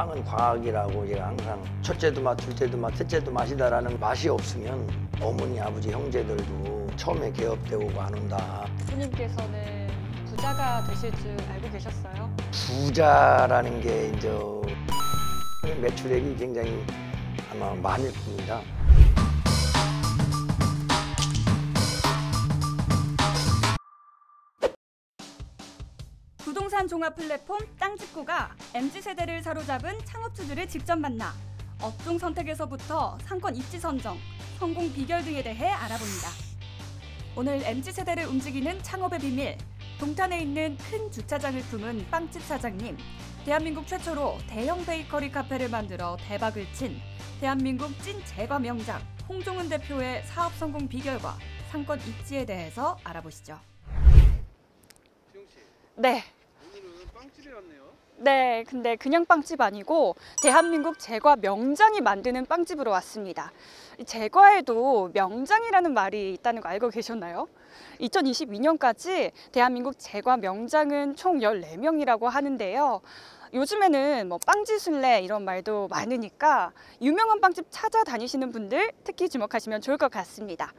빵은 과학이라고 제가 항상 첫째도 맛, 둘째도 맛, 셋째도 맛이다라는 맛이 없으면 어머니, 아버지, 형제들도 처음에 개업되고 안 온다. 대표님께서는 부자가 되실 줄 알고 계셨어요? 부자라는 게 이제 매출액이 굉장히 아마 많을 겁니다. 부동산 종합 플랫폼 땅짓고가 MZ세대를 사로잡은 창업주들을 직접 만나 업종 선택에서부터 상권 입지 선정, 성공 비결 등에 대해 알아봅니다. 오늘 MZ세대를 움직이는 창업의 비밀, 동탄에 있는 큰 주차장을 품은 빵집 사장님, 대한민국 최초로 대형 베이커리 카페를 만들어 대박을 친 대한민국 찐 제과 명장 홍종은 대표의 사업 성공 비결과 상권 입지에 대해서 알아보시죠. 지영 씨, 네. 오늘은 빵집에 왔네요. 네, 근데 그냥 빵집 아니고 대한민국 제과 명장이 만드는 빵집으로 왔습니다. 제과에도 명장이라는 말이 있다는 거 알고 계셨나요? 2022년까지 대한민국 제과 명장은 총 14명이라고 하는데요. 요즘에는 뭐 빵지순례 이런 말도 많으니까 유명한 빵집 찾아다니시는 분들 특히 주목하시면 좋을 것 같습니다.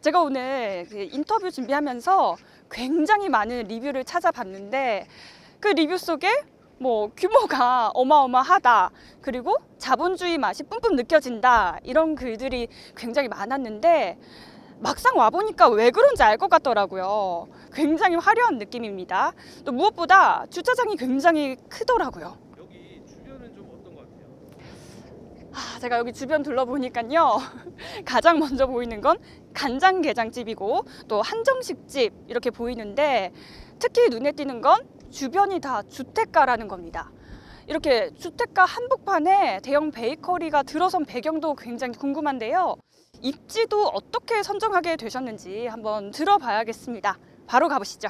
제가 오늘 인터뷰 준비하면서 굉장히 많은 리뷰를 찾아봤는데 그 리뷰 속에 뭐 규모가 어마어마하다, 그리고 자본주의 맛이 뿜뿜 느껴진다, 이런 글들이 굉장히 많았는데 막상 와보니까 왜 그런지 알 것 같더라고요. 굉장히 화려한 느낌입니다. 또 무엇보다 주차장이 굉장히 크더라고요. 여기 주변은 좀 어떤 것 같아요? 제가 여기 주변 둘러보니까요. 가장 먼저 보이는 건 간장게장집이고 또 한정식집 이렇게 보이는데 특히 눈에 띄는 건 주변이 다 주택가라는 겁니다. 이렇게 주택가 한복판에 대형 베이커리가 들어선 배경도 굉장히 궁금한데요. 입지도 어떻게 선정하게 되셨는지 한번 들어봐야겠습니다. 바로 가보시죠.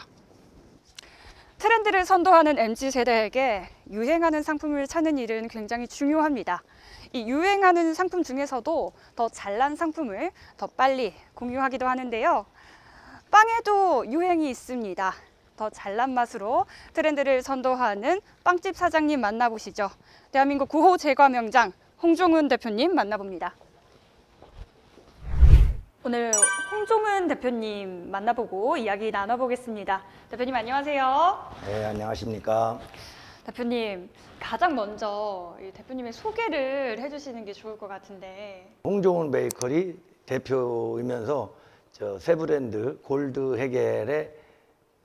트렌드를 선도하는 MZ세대에게 유행하는 상품을 찾는 일은 굉장히 중요합니다. 이 유행하는 상품 중에서도 더 잘난 상품을 더 빨리 공유하기도 하는데요. 빵에도 유행이 있습니다. 더 잘난 맛으로 트렌드를 선도하는 빵집 사장님 만나보시죠. 대한민국 9호 제과 명장 홍종은 대표님 만나봅니다. 오늘 홍종은 대표님 만나보고 이야기 나눠보겠습니다. 대표님 안녕하세요. 네, 안녕하십니까. 대표님, 가장 먼저 이 대표님의 소개를 해주시는 게 좋을 것 같은데. 홍종은 베이커리 대표이면서 새 브랜드 골드 해겔의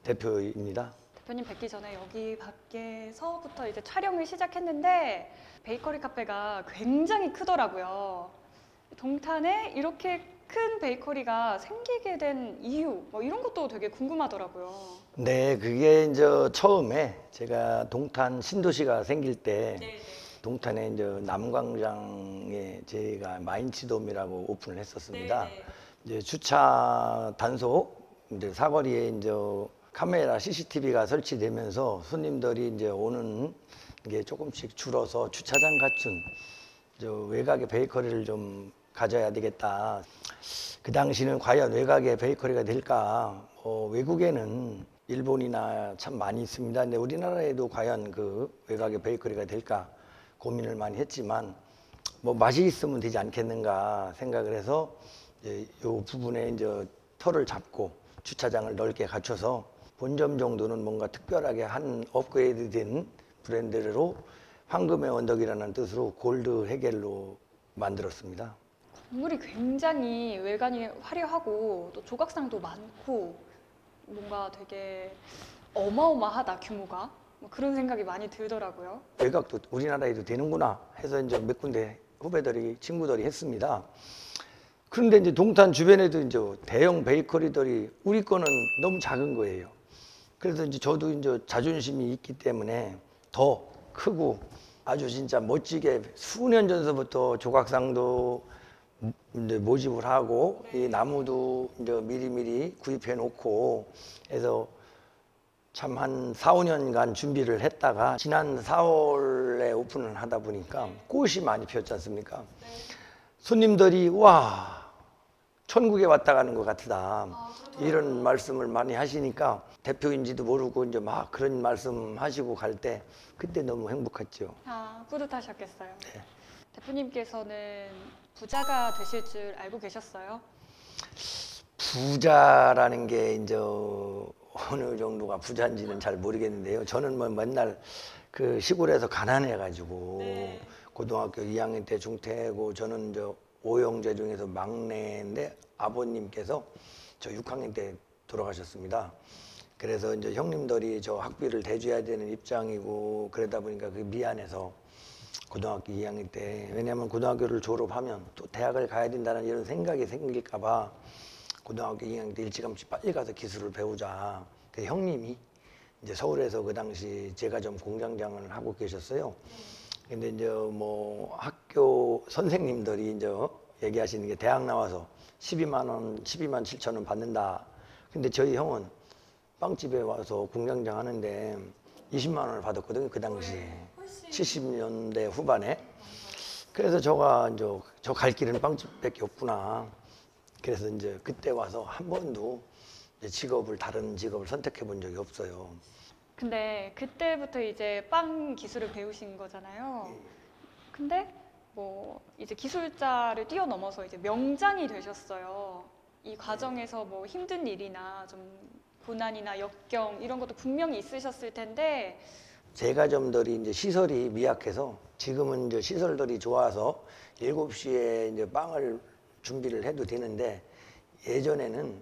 대표입니다. 대표님 뵙기 전에 여기 밖에서부터 이제 촬영을 시작했는데 베이커리 카페가 굉장히 크더라고요. 동탄에 이렇게 큰 베이커리가 생기게 된 이유, 뭐 이런 것도 되게 궁금하더라고요. 네, 그게 이제 처음에 제가 동탄 신도시가 생길 때 동탄에 이제 남광장에 제가 마인치돔이라고 오픈을 했었습니다. 이제 주차 단속, 이제 사거리에 이제 카메라 CCTV가 설치되면서 손님들이 이제 오는 게 조금씩 줄어서 주차장 갖춘 외곽의 베이커리를 좀 가져야 되겠다. 그 당시는 과연 외곽의 베이커리가 될까? 외국에는 일본이나 참 많이 있습니다. 근데 우리나라에도 과연 그 외곽의 베이커리가 될까 고민을 많이 했지만 뭐 맛이 있으면 되지 않겠는가 생각을 해서 이 부분에 이제 터를 잡고 주차장을 넓게 갖춰서 본점 정도는 뭔가 특별하게 한 업그레이드된 브랜드로 황금의 언덕이라는 뜻으로 골드 해겔로 만들었습니다. 건물이 굉장히 외관이 화려하고 또 조각상도 많고 뭔가 되게 어마어마하다, 규모가. 뭐 그런 생각이 많이 들더라고요. 외곽도 우리나라에도 되는구나 해서 이제 몇 군데 후배들이, 친구들이 했습니다. 그런데 이제 동탄 주변에도 이제 대형 베이커리들이 우리 거는 너무 작은 거예요. 그래서 이제 저도 이제 자존심이 있기 때문에 더 크고 아주 진짜 멋지게 수년 전서부터 조각상도 이제 모집을 하고 이 나무도 이제 미리미리 구입해 놓고 해서 참 한 4, 5년간 준비를 했다가 지난 4월에 오픈을 하다 보니까 꽃이 많이 피었지 않습니까? 손님들이 와, 천국에 왔다 가는 것 같다. 이런 말씀을 많이 하시니까 대표인지도 모르고 이제 막 그런 말씀 하시고 갈 때 그때 너무 행복했죠. 아, 뿌듯하셨겠어요. 네. 대표님께서는 부자가 되실 줄 알고 계셨어요? 부자라는 게 이제 어느 정도가 부자인지는 잘 모르겠는데요. 저는 뭐 맨날 그 시골에서 가난해가지고 고등학교 2학년 때 중퇴하고 저는 저 5형제 중에서 막내인데 아버님께서 저 6학년 때 돌아가셨습니다. 그래서 이제 형님들이 저 학비를 대줘야 되는 입장이고 그러다 보니까 그 미안해서 고등학교 2학년 때 왜냐하면 고등학교를 졸업하면 또 대학을 가야 된다는 이런 생각이 생길까 봐 고등학교 2학년 때 일찌감치 빨리 가서 기술을 배우자. 그 형님이 이제 서울에서 그 당시 제가 좀 공장장을 하고 계셨어요. 근데 이제 뭐 학교 선생님들이 이제 얘기하시는 게 대학 나와서 12만 7천 원 받는다. 근데 저희 형은 빵집에 와서 공장장 하는데 20만 원을 받았거든요. 그 당시에 70년대 후반에. 그래서 저가 이제 저 갈 길은 빵집밖에 없구나. 그래서 이제 그때 와서 한 번도 이제 다른 직업을 선택해 본 적이 없어요. 근데 그때부터 이제 빵 기술을 배우신 거잖아요. 근데 뭐 이제 기술자를 뛰어넘어서 이제 명장이 되셨어요. 이 과정에서 뭐 힘든 일이나 좀 고난이나 역경 이런 것도 분명히 있으셨을 텐데 제가 좀 덜 이제 시설이 미약해서 지금은 이제 시설들이 좋아서 7시에 이제 빵을 준비를 해도 되는데 예전에는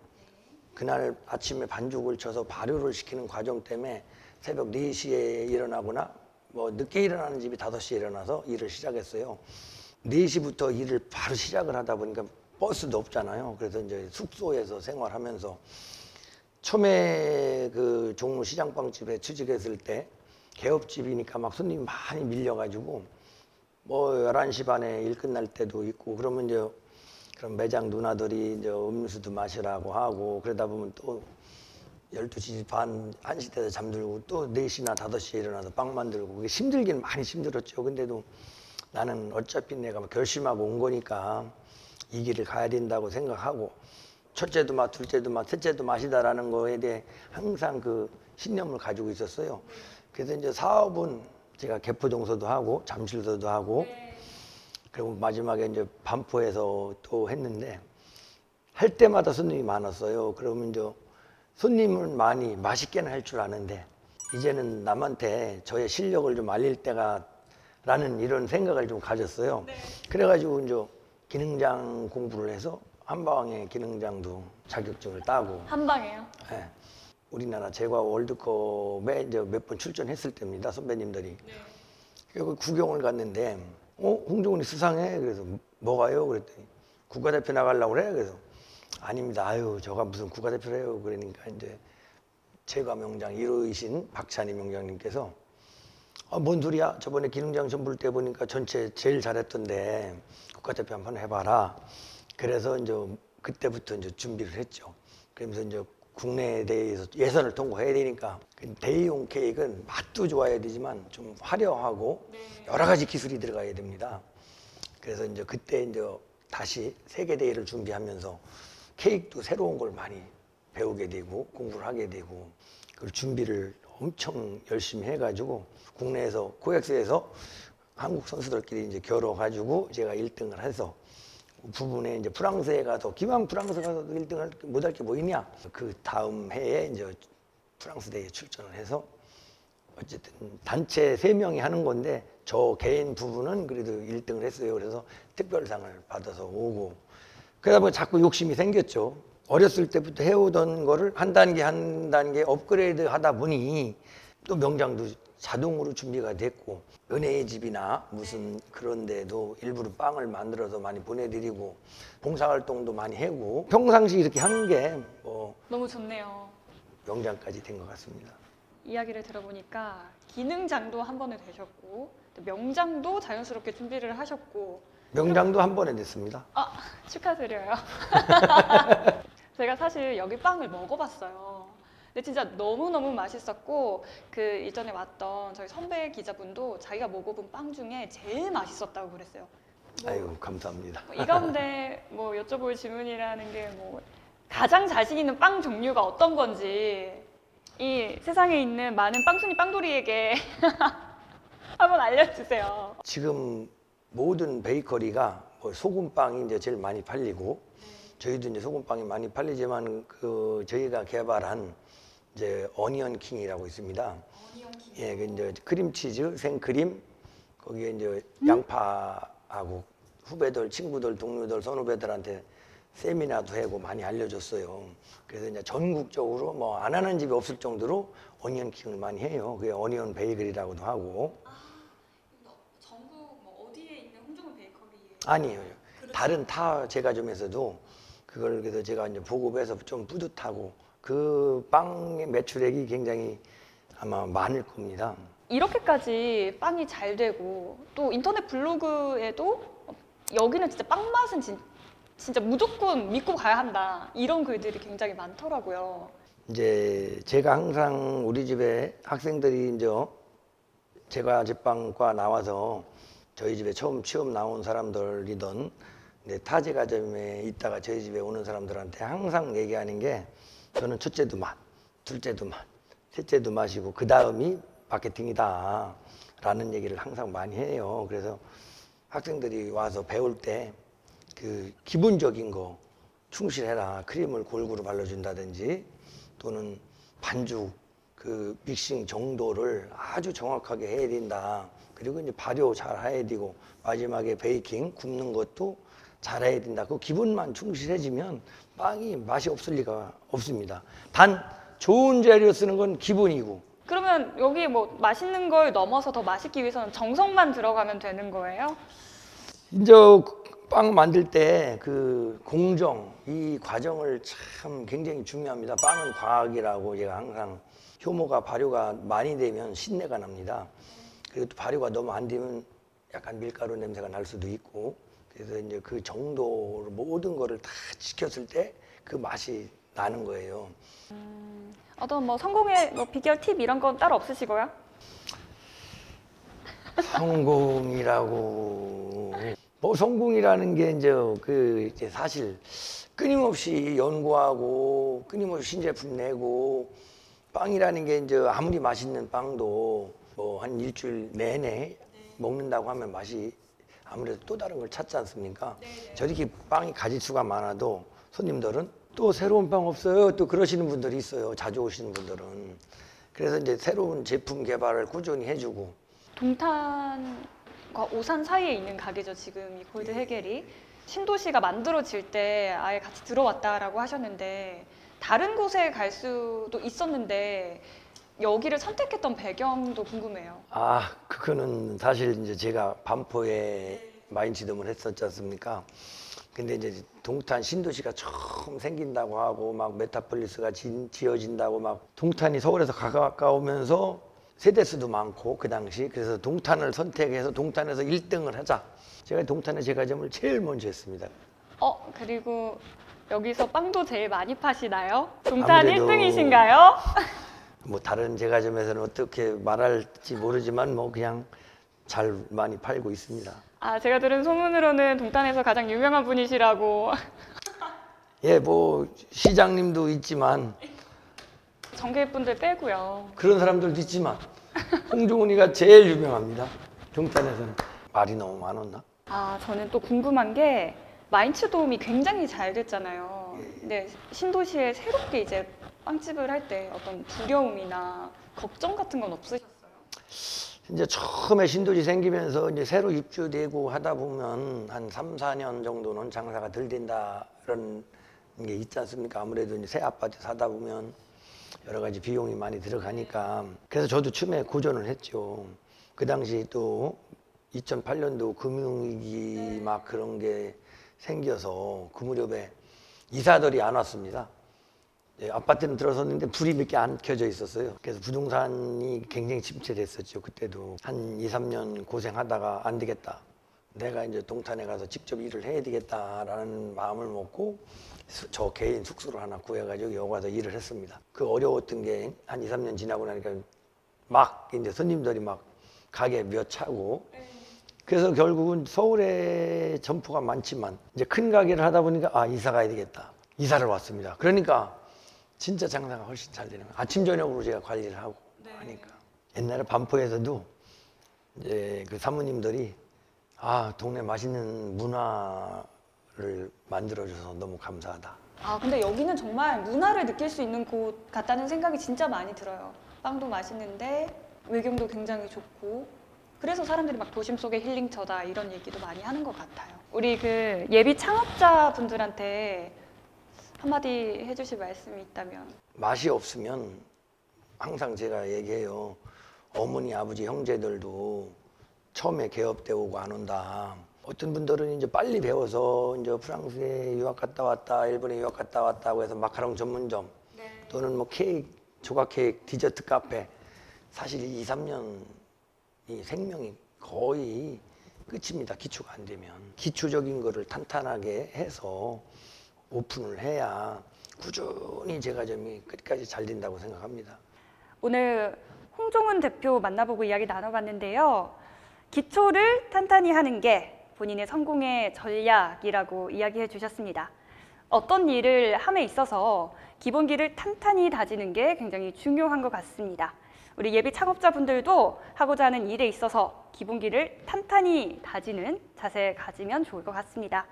그날 아침에 반죽을 쳐서 발효를 시키는 과정 때문에 새벽 4시에 일어나거나 뭐 늦게 일어나는 집이 5시에 일어나서 일을 시작했어요. 4시부터 일을 바로 시작을 하다 보니까 버스도 없잖아요. 그래서 이제 숙소에서 생활하면서 처음에 그 종로 시장빵집에 취직했을 때 개업집이니까 막 손님이 많이 밀려가지고 뭐 11시 반에 일 끝날 때도 있고 그러면 이제 그럼 매장 누나들이 이제 음료수도 마시라고 하고 그러다 보면 또 12시 반, 1시 때도 잠들고 또 4시나 5시에 일어나서 빵 만들고 그게 힘들긴 많이 힘들었죠. 근데도 나는 어차피 내가 결심하고 온 거니까 이 길을 가야 된다고 생각하고 첫째도 맛, 둘째도 맛, 셋째도 맛이다라는 거에 대해 항상 그 신념을 가지고 있었어요. 그래서 이제 사업은 제가 개포동서도 하고 잠실서도 하고 그리고 마지막에 이제 반포에서 또 했는데 할 때마다 손님이 많았어요. 그러면 이제 손님은 많이 맛있게는 할 줄 아는데 이제는 남한테 저의 실력을 좀 알릴 때가라는 이런 생각을 좀 가졌어요. 그래가지고 이제 기능장 공부를 해서 한방에 기능장도 자격증을 따고 한방에요? 네. 우리나라 제과 월드컵에 이제 몇 번 출전했을 때입니다. 선배님들이. 그리고 구경을 갔는데 홍종훈이 수상해. 그래서 뭐가요? 그랬더니 국가대표 나가려고 그래. 그래서 아닙니다. 아유 저가 무슨 국가대표를 해요. 그러니까 이제 제과 명장 1호이신 박찬희 명장님께서 뭔 소리야? 저번에 기능장 전불 때 보니까 전체 제일 잘했던데 국가대표 한번 해봐라. 그래서 이제 그때부터 이제 준비를 했죠. 그러면서 이제 국내 대회에서 예선을 통과해야 되니까 대회용 케이크는 맛도 좋아야 되지만 좀 화려하고 여러 가지 기술이 들어가야 됩니다. 그래서 이제 그때 이제 다시 세계 대회를 준비하면서 케이크도 새로운 걸 많이 배우게 되고 공부를 하게 되고 그 준비를 엄청 열심히 해가지고 국내에서 코엑스에서 한국 선수들끼리 이제 겨뤄가지고 제가 1등을 해서 부분에 이제 프랑스에 가서 기왕 프랑스 가서 1등을 못할 게 뭐 있냐 그 다음 해에 이제 프랑스 대회에 출전을 해서 어쨌든 단체 3명이 하는 건데 저 개인 부분은 그래도 1등을 했어요. 그래서 특별상을 받아서 오고 그러다 보니 자꾸 욕심이 생겼죠. 어렸을 때부터 해오던 거를 한 단계 한 단계 업그레이드 하다 보니 또 명장도 자동으로 준비가 됐고 은혜의 집이나 무슨 그런 데도 일부러 빵을 만들어서 많이 보내드리고 봉사활동도 많이 하고 평상시 이렇게 한 게 뭐 너무 좋네요. 명장까지 된 것 같습니다. 이야기를 들어보니까 기능장도 한 번에 되셨고 또 명장도 자연스럽게 준비를 하셨고 명장도 한 번에 됐습니다. 아 축하드려요. 제가 사실 여기 빵을 먹어봤어요. 근데 진짜 너무너무 맛있었고 그 이전에 왔던 저희 선배 기자분도 자기가 먹어본 빵 중에 제일 맛있었다고 그랬어요. 아유, 감사합니다. 이 가운데 뭐 여쭤볼 질문이라는 게 뭐 가장 자신 있는 빵 종류가 어떤 건지 이 세상에 있는 많은 빵순이 빵돌이에게 한번 알려주세요. 지금 모든 베이커리가 뭐 소금빵이 이제 제일 많이 팔리고 저희도 이제 소금빵이 많이 팔리지만 그 저희가 개발한 이제 어니언 킹이라고 있습니다. 예, 그 이제 크림치즈, 생크림 거기에 이제 양파하고 후배들, 친구들, 동료들, 선후배들한테 세미나도 하고 많이 알려줬어요. 그래서 이제 전국적으로 뭐 안 하는 집이 없을 정도로 어니언 킹을 많이 해요. 그게 어니언 베이글이라고도 하고. 전국 뭐 어디에 있는 홍종훈 베이커리에? 아니에요. 다른 타 제과점에서도 그걸 그래서 제가 이제 보급해서 좀 뿌듯하고 그 빵의 매출액이 굉장히 아마 많을 겁니다. 이렇게까지 빵이 잘 되고 또 인터넷 블로그에도 여기는 진짜 빵 맛은 진짜 무조건 믿고 가야 한다 이런 글들이 굉장히 많더라고요. 이제 제가 항상 우리 집에 학생들이 이제 제가 제빵과 나와서 저희 집에 처음 취업 나온 사람들이던 타 제과점에 있다가 저희 집에 오는 사람들한테 항상 얘기하는 게 저는 첫째도 맛, 둘째도 맛, 셋째도 맛이고 그 다음이 마케팅이다 라는 얘기를 항상 많이 해요. 그래서 학생들이 와서 배울 때 그 기본적인 거 충실해라. 크림을 골고루 발라준다든지 또는 반죽 그 믹싱 정도를 아주 정확하게 해야 된다. 그리고 이제 발효 잘 해야 되고 마지막에 베이킹 굽는 것도 잘 해야 된다. 그 기본만 충실해지면 빵이 맛이 없을 리가 없습니다. 단 좋은 재료 쓰는 건 기본이고. 그러면 여기 뭐 맛있는 걸 넘어서 더 맛있기 위해서는 정성만 들어가면 되는 거예요? 이제 빵 만들 때 그 공정, 이 과정을 참 굉장히 중요합니다. 빵은 과학이라고 제가 항상 효모가 발효가 많이 되면 신내가 납니다. 그리고 또 발효가 너무 안 되면 약간 밀가루 냄새가 날 수도 있고 그래서 이제 그 정도로 모든 거를 다 지켰을 때 그 맛이 나는 거예요. 어떤 뭐 성공의 뭐 비결 팁 이런 건 따로 없으시고요? 성공이라고 뭐 성공이라는 게 이제 사실 끊임없이 연구하고 끊임없이 신제품 내고 빵이라는 게 이제 아무리 맛있는 빵도 뭐 한 일주일 내내 먹는다고 하면 맛이 아무래도 또 다른 걸 찾지 않습니까? 저렇게 빵이 가짓수가 많아도 손님들은 또 새로운 빵 없어요? 또 그러시는 분들이 있어요. 자주 오시는 분들은. 그래서 이제 새로운 제품 개발을 꾸준히 해주고. 동탄과 오산 사이에 있는 가게죠, 지금 이 골드 해겔이. 신도시가 만들어질 때 아예 같이 들어왔다라고 하셨는데 다른 곳에 갈 수도 있었는데 여기를 선택했던 배경도 궁금해요. 아, 그거는 사실 이제 제가 반포에 마인치돔을 했었지 않습니까? 근데 이제 동탄 신도시가 처음 생긴다고 하고 막 메타폴리스가 지어진다고 막 동탄이 서울에서 가까우면서 세대수도 많고 그 당시 그래서 동탄을 선택해서 동탄에서 1등을 하자. 제가 동탄의 제과점을 제일 먼저 했습니다. 그리고 여기서 빵도 제일 많이 파시나요? 동탄 아무래도 1등이신가요? 뭐 다른 제과점에서는 어떻게 말할지 모르지만 뭐 그냥 잘 많이 팔고 있습니다. 아, 제가 들은 소문으로는 동탄에서 가장 유명한 분이시라고. 예, 뭐 시장님도 있지만 전계분들 빼고요. 그런 사람들도 있지만 홍종훈이가 제일 유명합니다. 동탄에서는. 말이 너무 많았나? 아, 저는 또 궁금한 게 마인츠돔이 굉장히 잘 됐잖아요. 근데 신도시에 새롭게 이제 빵집을 할 때 어떤 두려움이나 걱정 같은 건 없으셨어요? 이제 처음에 신도시 생기면서 이제 새로 입주되고 하다 보면 한 3, 4년 정도는 장사가 덜 된다는 게 있지 않습니까? 아무래도 이제 새 아파트 사다 보면 여러 가지 비용이 많이 들어가니까. 그래서 저도 처음에 고전을 했죠. 그 당시 또 2008년도 금융위기 막 그런 게 생겨서 그 무렵에 이사들이 안 왔습니다. 아파트는 들어섰는데 불이 몇 개 안 켜져 있었어요. 그래서 부동산이 굉장히 침체됐었죠. 그때도 한 2, 3년 고생하다가 안 되겠다. 내가 이제 동탄에 가서 직접 일을 해야 되겠다라는 마음을 먹고 저 개인 숙소를 하나 구해가지고 여기 와서 일을 했습니다. 그 어려웠던 게 한 2, 3년 지나고 나니까 막 이제 손님들이 막 가게 몇 차고 그래서 결국은 서울에 점포가 많지만 이제 큰 가게를 하다 보니까 아, 이사 가야 되겠다. 이사를 왔습니다. 그러니까 진짜 장사가 훨씬 잘 되는 거예요. 아침 저녁으로 제가 관리를 하고 하니까. 옛날에 반포에서도 이제 그 사모님들이 아, 동네 맛있는 문화를 만들어줘서 너무 감사하다. 아, 근데 여기는 정말 문화를 느낄 수 있는 곳 같다는 생각이 진짜 많이 들어요. 빵도 맛있는데 외경도 굉장히 좋고 그래서 사람들이 막 도심 속의 힐링처다 이런 얘기도 많이 하는 것 같아요. 우리 그 예비 창업자분들한테 한마디 해주실 말씀이 있다면? 맛이 없으면 항상 제가 얘기해요. 어머니, 아버지, 형제들도 처음에 개업 때 오고 안 온다. 어떤 분들은 이제 빨리 배워서 이제 프랑스에 유학 갔다 왔다, 일본에 유학 갔다 왔다고 해서 마카롱 전문점 또는 뭐 케이크, 조각 케이크, 디저트 카페. 사실 2, 3년이 생명이 거의 끝입니다. 기초가 안 되면. 기초적인 거를 탄탄하게 해서 오픈을 해야 꾸준히 제과점이 끝까지 잘 된다고 생각합니다. 오늘 홍종훈 대표 만나보고 이야기 나눠봤는데요. 기초를 탄탄히 하는 게 본인의 성공의 전략이라고 이야기해 주셨습니다. 어떤 일을 함에 있어서 기본기를 탄탄히 다지는 게 굉장히 중요한 것 같습니다. 우리 예비 창업자분들도 하고자 하는 일에 있어서 기본기를 탄탄히 다지는 자세 가지면 좋을 것 같습니다.